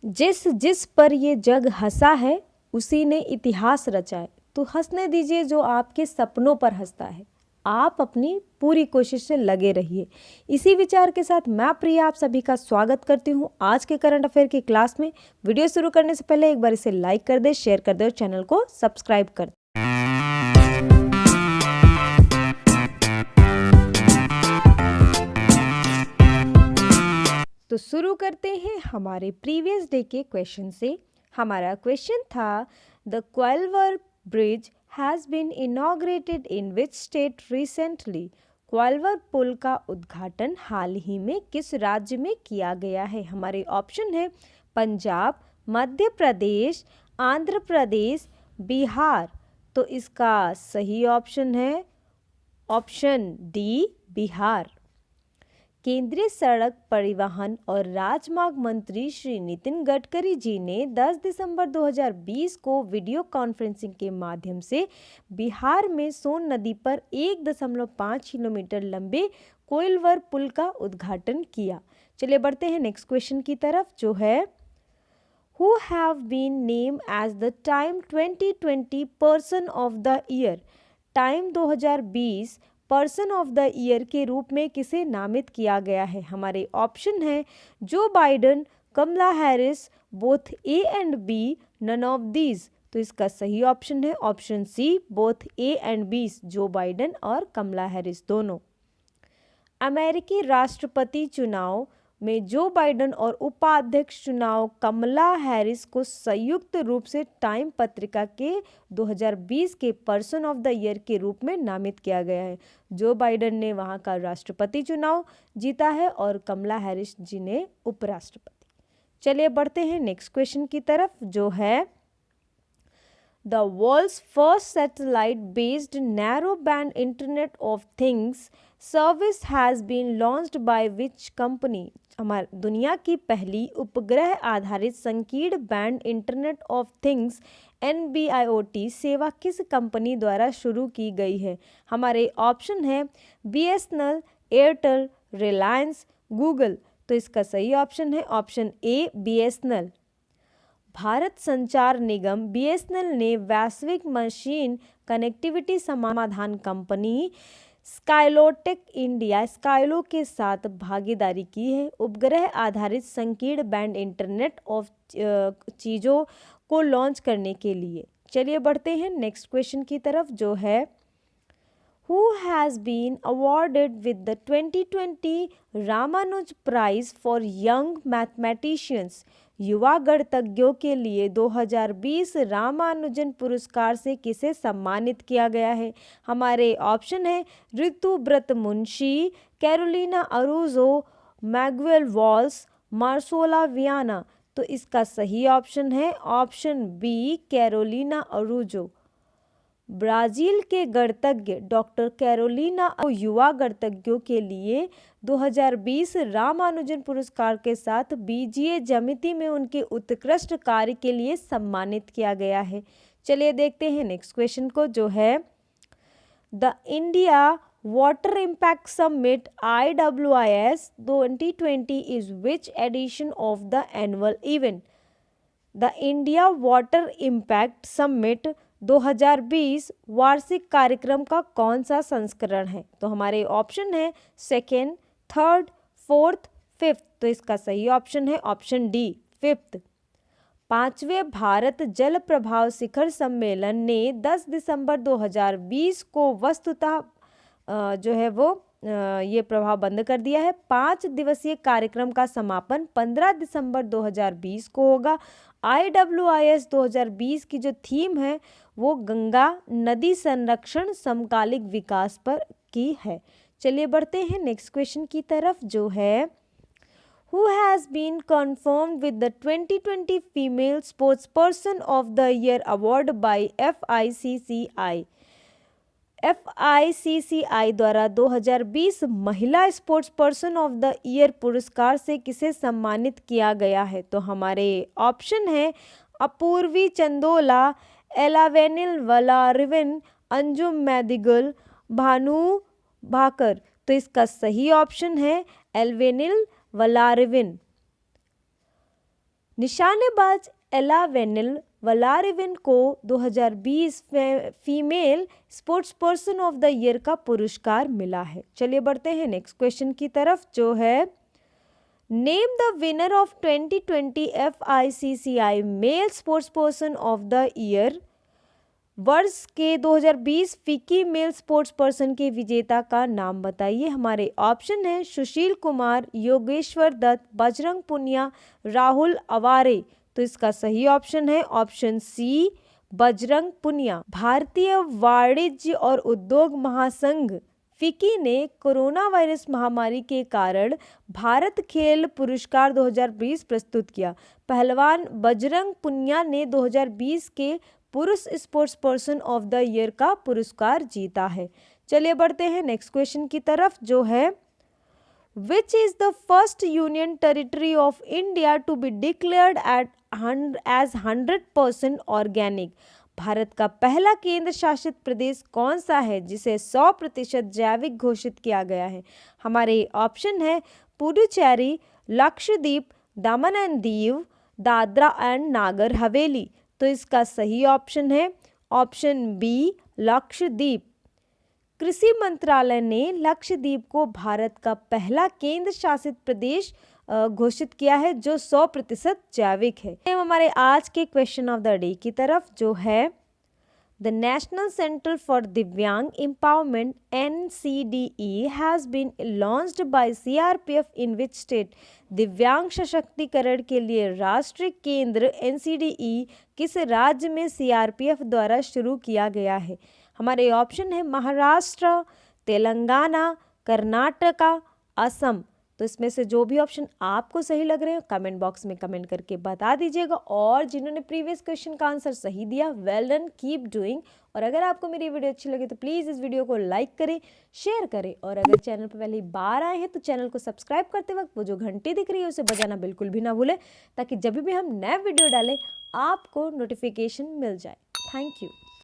जिस जिस पर ये जग हंसा है उसी ने इतिहास रचा है। तो हंसने दीजिए जो आपके सपनों पर हंसता है। आप अपनी पूरी कोशिश से लगे रहिए। इसी विचार के साथ मैं प्रिया आप सभी का स्वागत करती हूँ आज के करंट अफेयर की क्लास में। वीडियो शुरू करने से पहले एक बार इसे लाइक कर दे, शेयर कर दे और चैनल को सब्सक्राइब कर दे। तो शुरू करते हैं हमारे प्रीवियस डे के क्वेश्चन से। हमारा क्वेश्चन था the Kalwar bridge has been inaugurated in which state recently. Kalwar पुल का उद्घाटन हाल ही में किस राज्य में किया गया है? हमारे ऑप्शन है पंजाब, मध्य प्रदेश, आंध्र प्रदेश, बिहार। तो इसका सही ऑप्शन है ऑप्शन डी, बिहार। केंद्रीय सड़क परिवहन और राजमार्ग मंत्री श्री नितिन गडकरी जी ने 10 दिसंबर 2020 को वीडियो कॉन्फ्रेंसिंग के माध्यम से बिहार में सोन नदी पर 1.5 किलोमीटर लंबे कोइलवर पुल का उद्घाटन किया। चलिए बढ़ते हैं नेक्स्ट क्वेश्चन की तरफ जो है who have been name as the Time 2020 person of the year. Time 2020 person of the year के रूप में किसे नामित किया गया है? हमारे ऑप्शन है Joe Biden, Kamala Harris, both A and B, none of these. तो इसका सही ऑप्शन है option C, both A and B, Joe Biden और कमला हैरिस दोनों। अमेरिकी राष्ट्रपति चुनाव में जो बाइडन और उपाध्यक्ष चुनाव कमला हैरिस को संयुक्त रूप से टाइम पत्रिका के 2020 के पर्सन ऑफ द ईयर के रूप में नामित किया गया है। जो बाइडन ने वहां का राष्ट्रपति चुनाव जीता है और कमला हैरिस जी ने उपराष्ट्रपति। चलिए बढ़ते हैं नेक्स्ट क्वेश्चन की तरफ जो है the world's first satellite based narrow band internet of things service has been launched by which company. हमारी दुनिया की पहली उपग्रह आधारित संकीर्ण band internet of things NB-IoT सेवा किस कंपनी द्वारा शुरू की गई है? हमारे ऑप्शन है BSNL, एयरटेल, रिलायंस, गूगल। तो इसका सही ऑप्शन है ऑप्शन ए, BSNL। भारत संचार निगम BSNL ने वैश्विक मशीन कनेक्टिविटी समाधान कंपनी स्काइलोटेक इंडिया स्काइलो के साथ भागीदारी की है उपग्रह आधारित संकीर्ण बैंड इंटरनेट ऑफ चीज़ों को लॉन्च करने के लिए। चलिए बढ़ते हैं नेक्स्ट क्वेश्चन की तरफ जो है Who has been awarded with the 2020 Ramanujan prize for young mathematicians. युवा गणितज्ञों के लिए 2020 रामानुजन पुरस्कार से किसे सम्मानित किया गया है? हमारे ऑप्शन है Rituvrat Munshi, Carolina Araujo, Miguel Walls, Marcela Viana. तो इसका सही ऑप्शन है option B, Carolina Araujo. Brazil के गणितज्ञ डॉक्टर कैरोलिना युवा गणितज्ञों के लिए 2020 रामानुजन पुरस्कार के साथ बीजीय ज्यामिति में उनके उत्कृष्ट कार्य के लिए सम्मानित किया गया है। चलिए देखते हैं नेक्स्ट क्वेश्चन को जो है the India water impact summit IWIS 2020 is which edition of the annual event. The India water impact summit 2020 वार्षिक कार्यक्रम का कौन सा संस्करण है? तो हमारे ऑप्शन है सेकेंड, थर्ड, फोर्थ, फिफ्थ। तो इसका सही ऑप्शन है ऑप्शन डी, फिफ्थ। 5वें भारत जल प्रभाव शिखर सम्मेलन ने 10 दिसंबर 2020 को वस्तुतः जो है वो ये प्रभाव बंद कर दिया है। 5 दिवसीय कार्यक्रम का समापन 15 दिसंबर 2020 को होगा। IWIS 2020 की जो थीम है वो गंगा नदी संरक्षण समकालिक विकास पर की है। चलिए बढ़ते हैं नेक्स्ट क्वेश्चन की तरफ जो है Who has been confirmed with the 2020 Female Sportsperson of the Year award by FICCI। FICCI द्वारा 2020 महिला sports person of the year पुरस्कार से किसे सम्मानित किया गया है? तो हमारे ऑप्शन है अपूर्वी चंदोला, एलावेनिल वलारिविन, अंजुम मैदिगुल, भानु भाकर। तो इसका सही ऑप्शन है एल्वेनिल वलारिविन। निशानेबाज एला वेनिल वलारिविन को 2020 female sports person of the year का पुरस्कार मिला है। चलिए बढ़ते हैं नेक्स्ट क्वेश्चन की तरफ, जो है name the winner of 2020 FICCI male sports person of the year. वर्ष के 2020 फिकी मेल स्पोर्ट्स पर्सन के विजेता का नाम बताइए। हमारे ऑप्शन है सुशील कुमार, योगेश्वर दत्त, बजरंग पुनिया, राहुल अवारे। तो इसका सही ऑप्शन है ऑप्शन सी, बजरंग पुनिया। भारतीय वाणिज्य और उद्योग महासंघ फिकी ने कोरोना वायरस महामारी के कारण भारत खेल पुरस्कार 2020 प्रस्तुत किया। पहलवान बजरंग पुनिया ने 2020 के पुरुष sports person of the year का पुरस्कार जीता है। चलिए बढ़ते हैं नेक्स्ट क्वेश्चन की तरफ, जो है which is the first union territory of India to be declared as 100% organic. Bharat का पहला केंद्र शासित प्रदेश कौन सा है जिसे 100% जैविक घोषित किया गया है। हमारे ऑप्शन है पुडुचेरी, लक्षद्वीप, दमन एंड दीव, दादरा एंड नागर हवेली। तो इसका सही ऑप्शन है ऑप्शन बी, लक्षद्वीप। कृषि मंत्रालय ने लक्षद्वीप को भारत का पहला केंद्र शासित प्रदेश घोषित किया है जो 100% जैविक है। हमारे आज के क्वेश्चन ऑफ द डे की तरफ, जो है the national centre for Divyang empowerment NCDE has been launched by CRPF in which state. दिव्यांग सशक्तिकरण के लिए राष्ट्रीय केंद्र NCDE किस राज्य में CRPF द्वारा शुरू किया गया है। हमारे ऑप्शन है महाराष्ट्र, तेलंगाना, कर्नाटका, असम। तो इसमें से जो भी ऑप्शन आपको सही लग रहे हैं कमेंट बॉक्स में कमेंट करके बता दीजिएगा। और जिन्होंने प्रीवियस क्वेश्चन का आंसर सही दिया, वेल डन, कीप डूइंग। और अगर आपको मेरी वीडियो अच्छी लगे तो प्लीज़ इस वीडियो को लाइक करें, शेयर करें। और अगर चैनल पर पहली बार आए हैं तो चैनल को सब्सक्राइब करते वक्त वो जो घंटी दिख रही है उसे बजाना बिल्कुल भी ना भूलें, ताकि जब भी हम नया वीडियो डालें आपको नोटिफिकेशन मिल जाए। Thank you.